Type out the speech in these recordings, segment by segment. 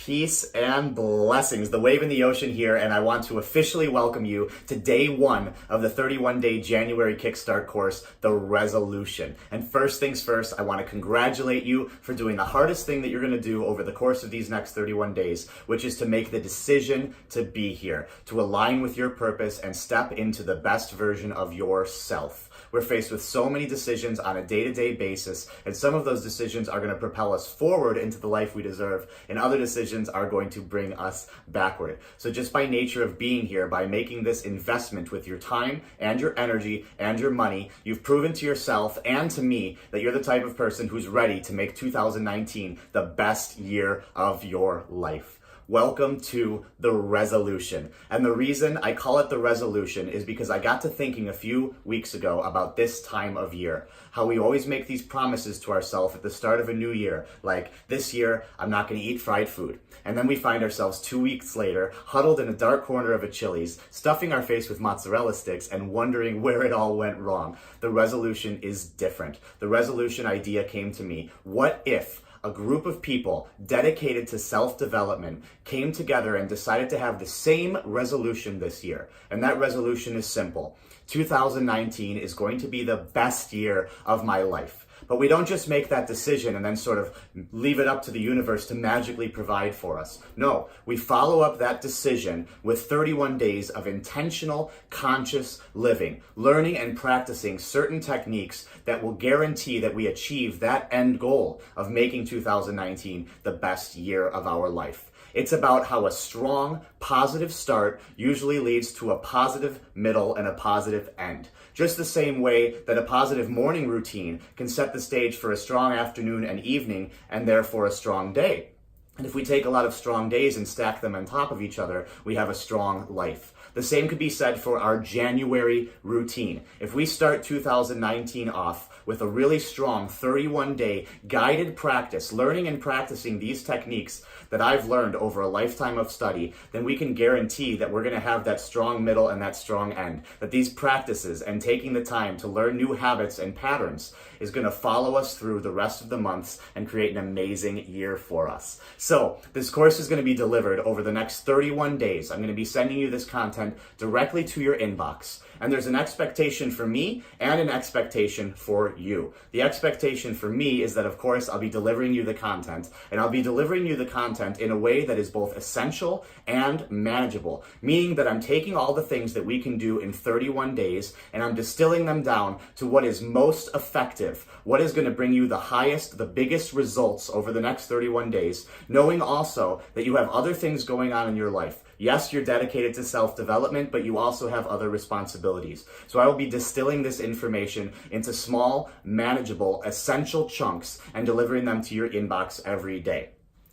Peace and blessings. The wave in the ocean here, and I want to officially welcome you to day one of the 31-day January Kickstart course, The Resolution. And first things first, I want to congratulate you for doing the hardest thing that you're going to do over the course of these next 31 days, which is to make the decision to be here, to align with your purpose and step into the best version of yourself. We're faced with so many decisions on a day-to-day basis, and some of those decisions are going to propel us forward into the life we deserve, and other decisions are going to bring us backward. So just by nature of being here, by making this investment with your time and your energy and your money, you've proven to yourself and to me that you're the type of person who's ready to make 2019 the best year of your life. Welcome to The Resolution. And the reason I call it The Resolution is because I got to thinking a few weeks ago about this time of year. How we always make these promises to ourselves at the start of a new year, like, this year, I'm not going to eat fried food. And then we find ourselves 2 weeks later, huddled in a dark corner of a Chili's, stuffing our face with mozzarella sticks and wondering where it all went wrong. The resolution is different. The resolution idea came to me. What if a group of people dedicated to self-development came together and decided to have the same resolution this year? And that resolution is simple. 2019 is going to be the best year of my life. But we don't just make that decision and then sort of leave it up to the universe to magically provide for us. No, we follow up that decision with 31 days of intentional, conscious living, learning and practicing certain techniques that will guarantee that we achieve that end goal of making 2019 the best year of our life. It's about how a strong, positive start usually leads to a positive middle and a positive end. Just the same way that a positive morning routine can set the stage for a strong afternoon and evening, and therefore a strong day. And if we take a lot of strong days and stack them on top of each other, we have a strong life. The same could be said for our January routine. If we start 2019 off with a really strong 31-day guided practice, learning and practicing these techniques that I've learned over a lifetime of study, then we can guarantee that we're going to have that strong middle and that strong end. That these practices and taking the time to learn new habits and patterns is going to follow us through the rest of the months and create an amazing year for us. So this course is going to be delivered over the next 31 days. I'm going to be sending you this content directly to your inbox. And there's an expectation for me and an expectation for you. The expectation for me is that, of course, I'll be delivering you the content, and I'll be delivering you the content in a way that is both essential and manageable, meaning that I'm taking all the things that we can do in 31 days and I'm distilling them down to what is most effective, what is going to bring you the highest, the biggest results over the next 31 days, knowing also that you have other things going on in your life. Yes, you're dedicated to self-development, but you also have other responsibilities. So I will be distilling this information into small, manageable, essential chunks and delivering them to your inbox every day.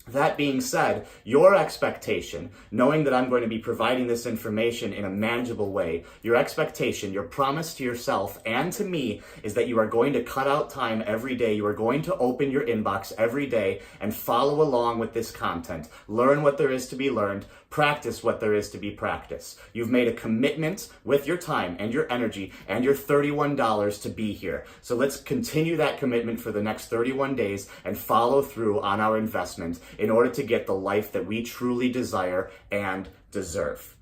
That being said, your expectation, knowing that I'm going to be providing this information in a manageable way, your expectation, your promise to yourself and to me is that you are going to cut out time every day. You are going to open your inbox every day and follow along with this content. Learn what there is to be learned. Practice what there is to be practiced. You've made a commitment with your time and your energy and your $31 to be here. So let's continue that commitment for the next 31 days and follow through on our investment in order to get the life that we truly desire and deserve.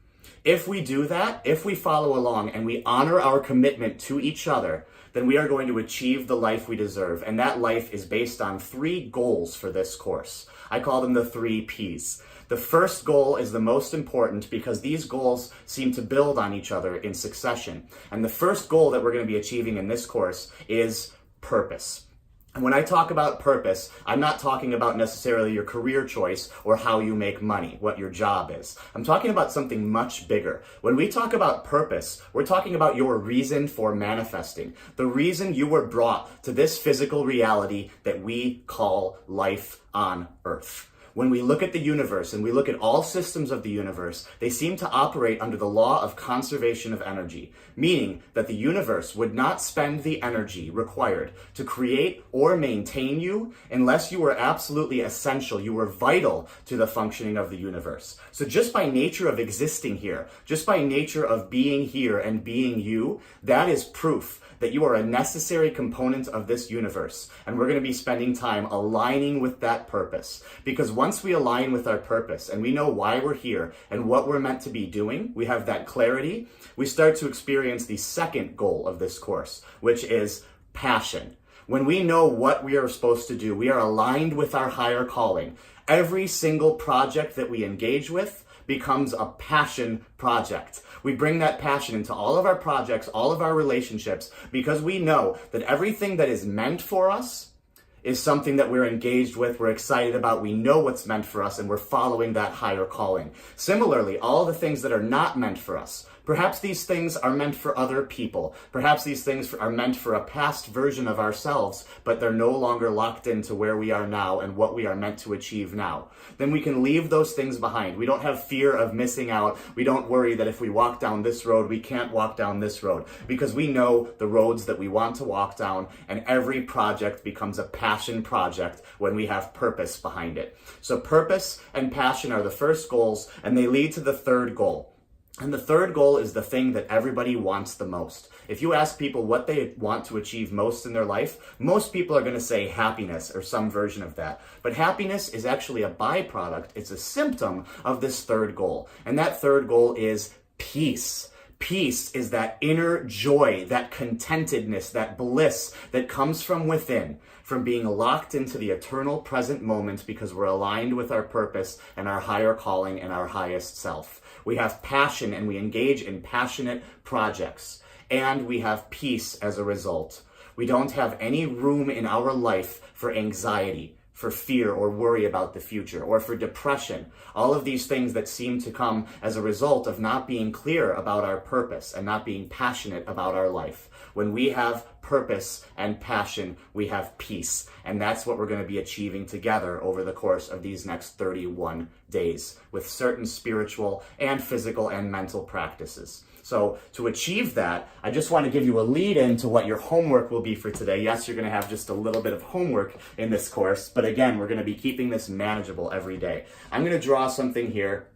If we do that, if we follow along and we honor our commitment to each other, then we are going to achieve the life we deserve. And that life is based on 3 goals for this course. I call them the 3 Ps. The first goal is the most important because these goals seem to build on each other in succession. And the first goal that we're going to be achieving in this course is purpose. And when I talk about purpose, I'm not talking about necessarily your career choice or how you make money, what your job is. I'm talking about something much bigger. When we talk about purpose, we're talking about your reason for manifesting, the reason you were brought to this physical reality that we call life on Earth. When we look at the universe and we look at all systems of the universe, they seem to operate under the law of conservation of energy, meaning that the universe would not spend the energy required to create or maintain you unless you were absolutely essential, you were vital to the functioning of the universe. So just by nature of existing here, just by nature of being here and being you, that is proof that you are a necessary component of this universe. And we're going to be spending time aligning with that purpose. Because once once we align with our purpose and we know why we're here and what we're meant to be doing, we have that clarity, we start to experience the second goal of this course, which is passion. When we know what we are supposed to do, we are aligned with our higher calling. Every single project that we engage with becomes a passion project. We bring that passion into all of our projects, all of our relationships, because we know that everything that is meant for us is something that we're engaged with, we're excited about, we know what's meant for us, and we're following that higher calling. Similarly, all the things that are not meant for us, perhaps these things are meant for other people. Perhaps these things are meant for a past version of ourselves, but they're no longer locked into where we are now and what we are meant to achieve now. Then we can leave those things behind. We don't have fear of missing out. We don't worry that if we walk down this road, we can't walk down this road, because we know the roads that we want to walk down, and every project becomes a passion project when we have purpose behind it. So purpose and passion are the first goals, and they lead to the third goal. And the third goal is the thing that everybody wants the most. If you ask people what they want to achieve most in their life, most people are going to say happiness or some version of that. But happiness is actually a byproduct. It's a symptom of this third goal. And that third goal is peace. Peace is that inner joy, that contentedness, that bliss that comes from within, from being locked into the eternal present moment because we're aligned with our purpose and our higher calling and our highest self. We have passion and we engage in passionate projects, and we have peace as a result. We don't have any room in our life for anxiety, for fear or worry about the future, or for depression. All of these things that seem to come as a result of not being clear about our purpose and not being passionate about our life. When we have purpose and passion, we have peace. And that's what we're going to be achieving together over the course of these next 31 days with certain spiritual and physical and mental practices. So to achieve that, I just want to give you a lead into what your homework will be for today. Yes, you're going to have just a little bit of homework in this course, but again, we're going to be keeping this manageable every day. I'm going to draw something here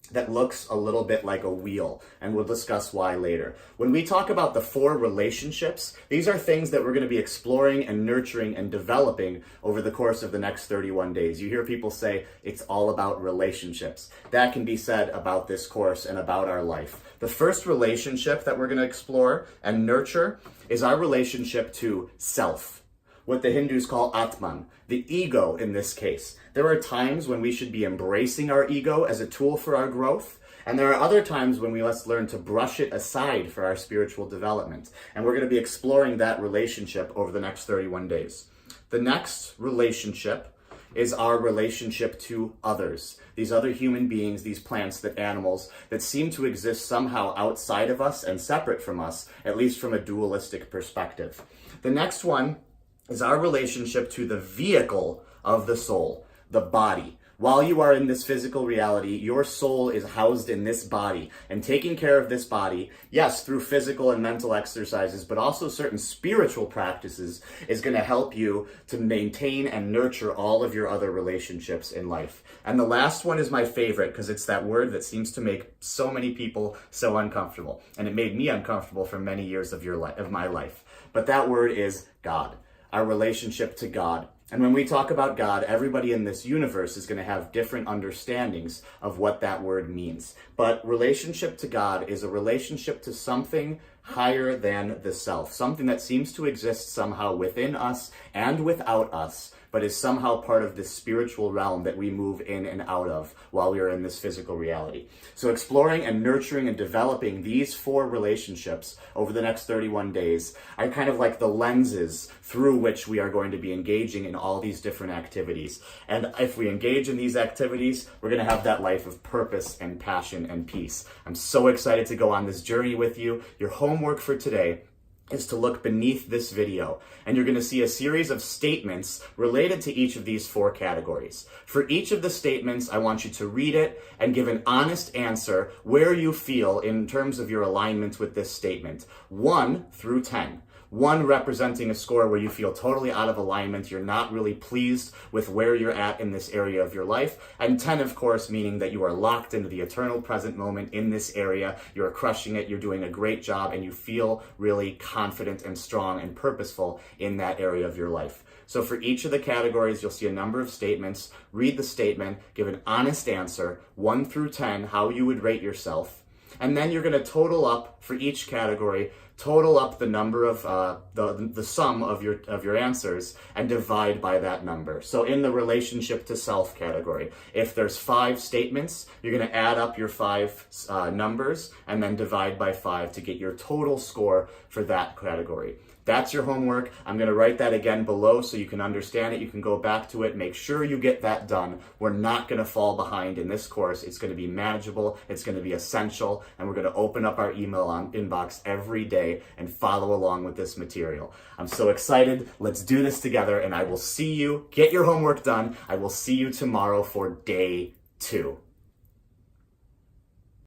that looks a little bit like a wheel, and we'll discuss why later. When we talk about the 4 relationships, these are things that we're going to be exploring and nurturing and developing over the course of the next 31 days. You hear people say it's all about relationships. That can be said about this course and about our life. The first relationship that we're going to explore and nurture is our relationship to self, what the Hindus call Atman, the ego in this case. There are times when we should be embracing our ego as a tool for our growth, and there are other times when we must learn to brush it aside for our spiritual development. And we're going to be exploring that relationship over the next 31 days. The next relationship is our relationship to others. These other human beings, these plants, that animals that seem to exist somehow outside of us and separate from us, at least from a dualistic perspective. The next one is our relationship to the vehicle of the soul, the body. While you are in this physical reality, your soul is housed in this body, and taking care of this body, yes, through physical and mental exercises, but also certain spiritual practices, is going to help you to maintain and nurture all of your other relationships in life. And the last one is my favorite, because it's that word that seems to make so many people so uncomfortable. And it made me uncomfortable for many years of my life. But that word is God, our relationship to God. And when we talk about God, everybody in this universe is going to have different understandings of what that word means. But relationship to God is a relationship to something higher than the self, something that seems to exist somehow within us and without us, but is somehow part of this spiritual realm that we move in and out of while we are in this physical reality. So exploring and nurturing and developing these 4 relationships over the next 31 days are kind of like the lenses through which we are going to be engaging in all these different activities. And if we engage in these activities, we're going to have that life of purpose and passion and peace. I'm so excited to go on this journey with you. Your homework for today is to look beneath this video, and you're going to see a series of statements related to each of these 4 categories. For each of the statements, I want you to read it and give an honest answer where you feel in terms of your alignment with this statement, 1 through 10. 1 representing a score where you feel totally out of alignment, you're not really pleased with where you're at in this area of your life, and 10, of course, meaning that you are locked into the eternal present moment in this area, you're crushing it, you're doing a great job, and you feel really confident and strong and purposeful in that area of your life. So for each of the categories, you'll see a number of statements. Read the statement, give an honest answer, 1 through 10, how you would rate yourself. And then you're going to total up for each category, total up the number of the sum of your answers and divide by that number. So in the relationship to self category, if there's 5 statements, you're going to add up your 5 numbers and then divide by 5 to get your total score for that category. That's your homework. I'm going to write that again below so you can understand it. You can go back to it. Make sure you get that done. We're not going to fall behind in this course. It's going to be manageable. It's going to be essential. And we're going to open up our email inbox every day and follow along with this material. I'm so excited. Let's do this together. And I will see you. Get your homework done. I will see you tomorrow for day 2.